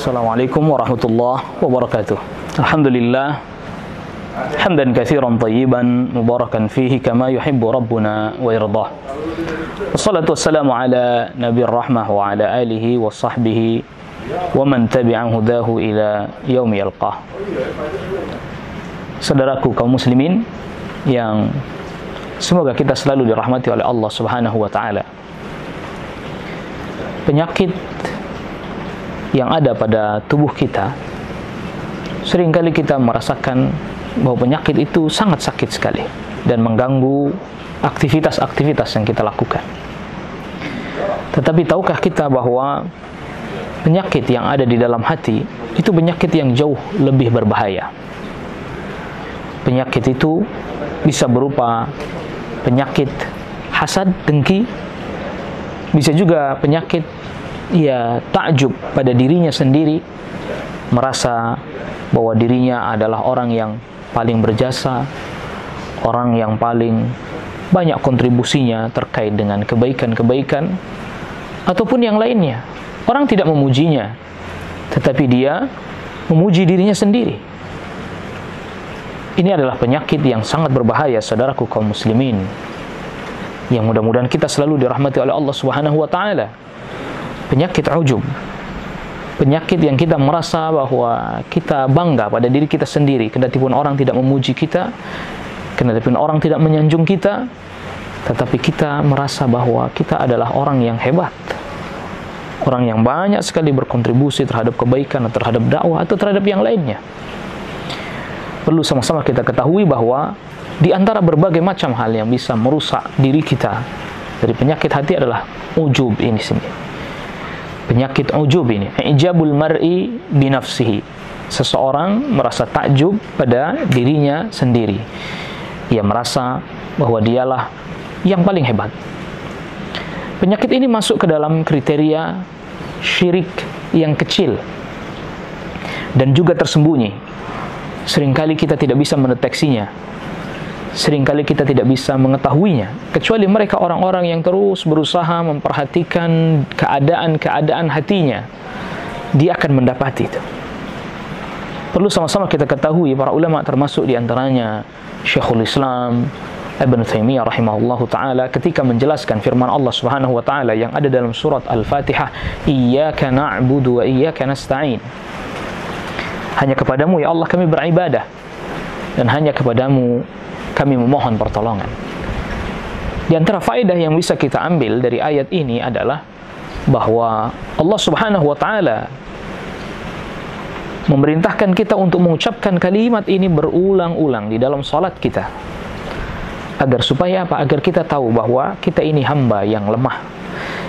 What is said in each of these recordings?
Assalamualaikum warahmatullahi wabarakatuh. Alhamdulillah hamdan katsiran tayyiban mubarakan fihi kama yuhibbu rabbuna wa yardah. Wassalatu wassalamu ala nabiyir rahmah wa ala alihi wa sahbihi wa man tabi'an hudahu ila yaumi yalqah. Saudaraku kaum muslimin yang semoga kita selalu dirahmati oleh Allah Subhanahu wa taala. Penyakit yang ada pada tubuh kita, seringkali kita merasakan bahwa penyakit itu sangat sakit sekali dan mengganggu aktivitas-aktivitas yang kita lakukan. Tetapi tahukah kita bahwa penyakit yang ada di dalam hati itu penyakit yang jauh lebih berbahaya. Penyakit itu bisa berupa penyakit hasad, dengki, bisa juga penyakit takjub pada dirinya sendiri, merasa bahwa dirinya adalah orang yang paling berjasa, orang yang paling banyak kontribusinya terkait dengan kebaikan-kebaikan ataupun yang lainnya. Orang tidak memujinya, tetapi dia memuji dirinya sendiri. Ini adalah penyakit yang sangat berbahaya, saudaraku kaum muslimin, yang mudah-mudahan kita selalu dirahmati oleh Allah Subhanahu wa taala. Penyakit ujub, penyakit yang kita merasa bahwa kita bangga pada diri kita sendiri, kendati pun orang tidak memuji kita, kendati pun orang tidak menyanjung kita, tetapi kita merasa bahwa kita adalah orang yang hebat, orang yang banyak sekali berkontribusi terhadap kebaikan, terhadap dakwah, atau terhadap yang lainnya. Perlu sama-sama kita ketahui bahwa di antara berbagai macam hal yang bisa merusak diri kita dari penyakit hati adalah ujub ini sendiri. Penyakit ujub ini, ijabul mar'i binafsihi. Seseorang merasa takjub pada dirinya sendiri. Ia merasa bahwa dialah yang paling hebat. Penyakit ini masuk ke dalam kriteria syirik yang kecil dan juga tersembunyi. Seringkali kita tidak bisa mendeteksinya, seringkali kita tidak bisa mengetahuinya, kecuali mereka orang-orang yang terus berusaha memperhatikan keadaan-keadaan hatinya. Dia akan mendapati itu. Perlu sama-sama kita ketahui, para ulama termasuk diantaranya Syekhul Islam Ibn Taimiyah rahimahullahu ta'ala ketika menjelaskan firman Allah Subhanahu wa ta'ala yang ada dalam surat Al-Fatihah, Iyyaka na'budu wa iyyaka nasta'in. Hanya kepadamu ya Allah kami beribadah, dan hanya kepadamu kami memohon pertolongan. Di antara faedah yang bisa kita ambil dari ayat ini adalah bahwa Allah Subhanahu wa taala memerintahkan kita untuk mengucapkan kalimat ini berulang-ulang di dalam salat kita. Agar supaya apa? Agar kita tahu bahwa kita ini hamba yang lemah,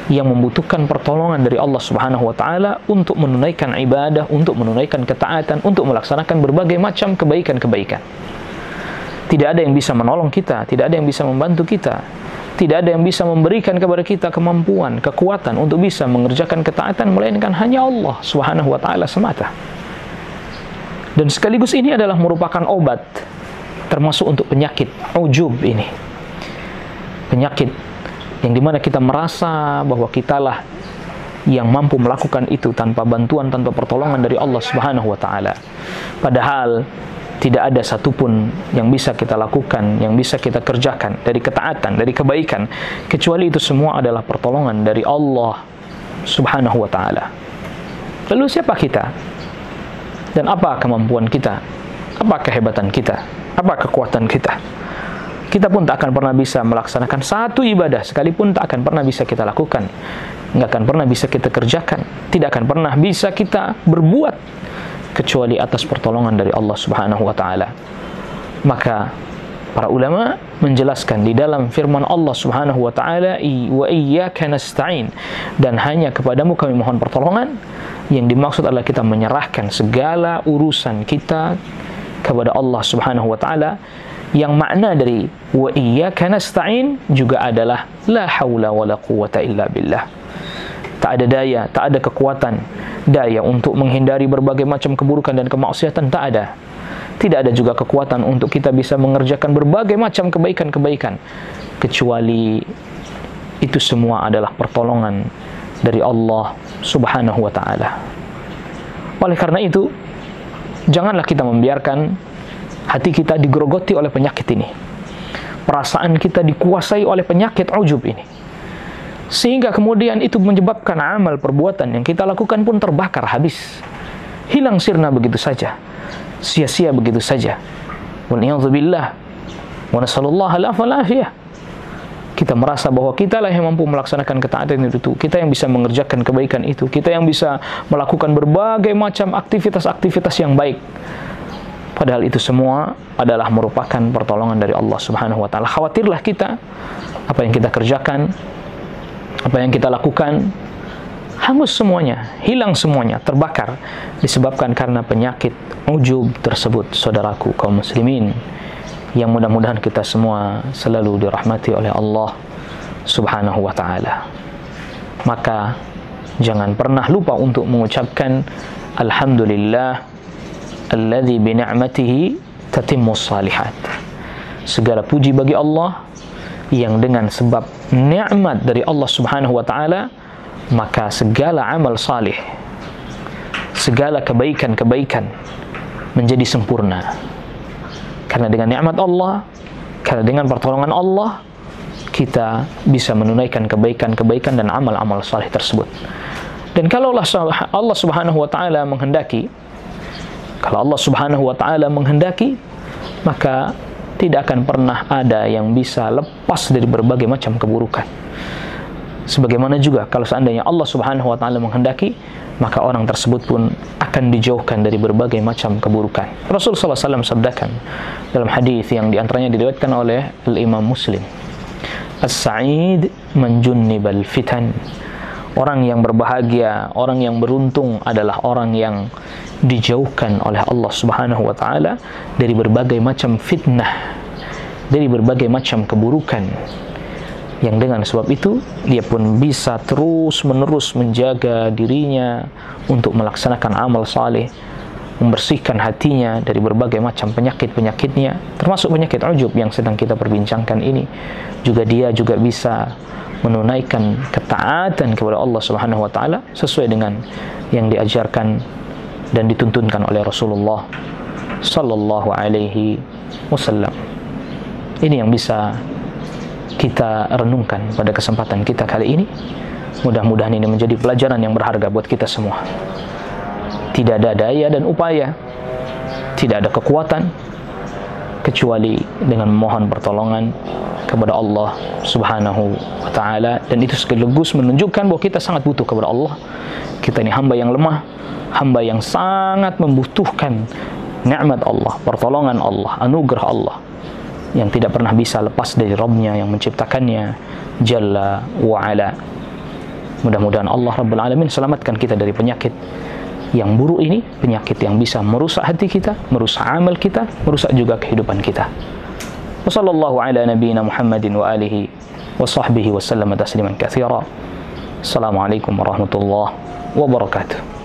yang membutuhkan pertolongan dari Allah Subhanahu wa taala untuk menunaikan ibadah, untuk menunaikan ketaatan, untuk melaksanakan berbagai macam kebaikan-kebaikan. Tidak ada yang bisa menolong kita, tidak ada yang bisa membantu kita, tidak ada yang bisa memberikan kepada kita kemampuan, kekuatan untuk bisa mengerjakan ketaatan, melainkan hanya Allah Subhanahu wa taala semata. Dan sekaligus ini adalah merupakan obat termasuk untuk penyakit ujub ini. Penyakit yang dimana kita merasa bahwa kitalah yang mampu melakukan itu tanpa bantuan, tanpa pertolongan dari Allah Subhanahu wa taala. Padahal tidak ada satupun yang bisa kita lakukan, yang bisa kita kerjakan dari ketaatan, dari kebaikan, kecuali itu semua adalah pertolongan dari Allah Subhanahu wa ta'ala. Lalu siapa kita? Dan apa kemampuan kita? Apa kehebatan kita? Apa kekuatan kita? Kita pun tak akan pernah bisa melaksanakan satu ibadah sekalipun, tak akan pernah bisa kita lakukan, nggak akan pernah bisa kita kerjakan, tidak akan pernah bisa kita berbuat kecuali atas pertolongan dari Allah Subhanahu wa taala. Maka para ulama menjelaskan di dalam firman Allah Subhanahu wa taala, wa iyyaka nasta'in, dan hanya kepadamu kami mohon pertolongan, yang dimaksud adalah kita menyerahkan segala urusan kita kepada Allah Subhanahu wa taala. Yang makna dari wa iyyaka nasta'in juga adalah la haula wala quwwata illa billah. Tak ada daya, tak ada kekuatan, daya untuk menghindari berbagai macam keburukan dan kemaksiatan, tak ada. Tidak ada juga kekuatan untuk kita bisa mengerjakan berbagai macam kebaikan-kebaikan, kecuali itu semua adalah pertolongan dari Allah Subhanahu wa ta'ala. Oleh karena itu, janganlah kita membiarkan hati kita digerogoti oleh penyakit ini. Perasaan kita dikuasai oleh penyakit ujub ini. Sehingga kemudian itu menyebabkan amal perbuatan yang kita lakukan pun terbakar habis. Hilang sirna begitu saja. Sia-sia begitu saja. Wal'iyadzubillah. Wa nasallallahu al-afiyah. Kita merasa bahwa kita lah yang mampu melaksanakan ketaatan itu. Kita yang bisa mengerjakan kebaikan itu. Kita yang bisa melakukan berbagai macam aktivitas-aktivitas yang baik. Padahal itu semua adalah merupakan pertolongan dari Allah Subhanahu wa ta'ala. Khawatirlah kita, apa yang kita kerjakan, apa yang kita lakukan, hangus semuanya, hilang semuanya, terbakar, disebabkan karena penyakit ujub tersebut, saudaraku kaum muslimin, yang mudah-mudahan kita semua selalu dirahmati oleh Allah Subhanahu wa ta'ala. Maka jangan pernah lupa untuk mengucapkan alhamdulillah alladzi bi ni'matihi tatimmus salihat. Segala puji bagi Allah yang dengan sebab nikmat dari Allah Subhanahu wa ta'ala maka segala amal salih, segala kebaikan-kebaikan menjadi sempurna. Karena dengan nikmat Allah, karena dengan pertolongan Allah, kita bisa menunaikan kebaikan-kebaikan dan amal-amal salih tersebut. Dan kalau Allah Subhanahu wa ta'ala menghendaki, maka tidak akan pernah ada yang bisa lepas dari berbagai macam keburukan. Sebagaimana juga kalau seandainya Allah Subhanahu wa ta'ala menghendaki, maka orang tersebut pun akan dijauhkan dari berbagai macam keburukan. Rasul sallallahu alaihi wasallam sabdakan dalam hadis yang diantaranya diriwayatkan oleh Al-Imam Muslim, As-Sa'id man junnibal fitan. Orang yang berbahagia, orang yang beruntung adalah orang yang dijauhkan oleh Allah Subhanahu wa ta'ala dari berbagai macam fitnah, dari berbagai macam keburukan, yang dengan sebab itu dia pun bisa terus-menerus menjaga dirinya untuk melaksanakan amal saleh, membersihkan hatinya dari berbagai macam penyakit-penyakitnya, termasuk penyakit ujub yang sedang kita perbincangkan ini. Juga dia juga bisa menunaikan ketaatan kepada Allah Subhanahu wa ta'ala sesuai dengan yang diajarkan dan dituntunkan oleh Rasulullah sallallahu alaihi wasallam. Ini yang bisa kita renungkan pada kesempatan kita kali ini. Mudah-mudahan ini menjadi pelajaran yang berharga buat kita semua. Tidak ada daya dan upaya, tidak ada kekuatan kecuali dengan memohon pertolongan kepada Allah Subhanahu wa ta'ala. Dan itu sekaligus menunjukkan bahwa kita sangat butuh kepada Allah. Kita ini hamba yang lemah, hamba yang sangat membutuhkan nikmat Allah, pertolongan Allah, anugerah Allah yang tidak pernah bisa lepas dari Rabb-Nya yang menciptakannya Jalla wa Ala. Mudah-mudahan Allah Rabbul Alamin selamatkan kita dari penyakit yang buruk ini, penyakit yang bisa merusak hati kita, merusak amal kita, merusak juga kehidupan kita. Wassallallahu ala nabiyyina Muhammadin wa alihi wa sahbihi wa sallama tasliman katsira. Assalamualaikum warahmatullahi wabarakatuh.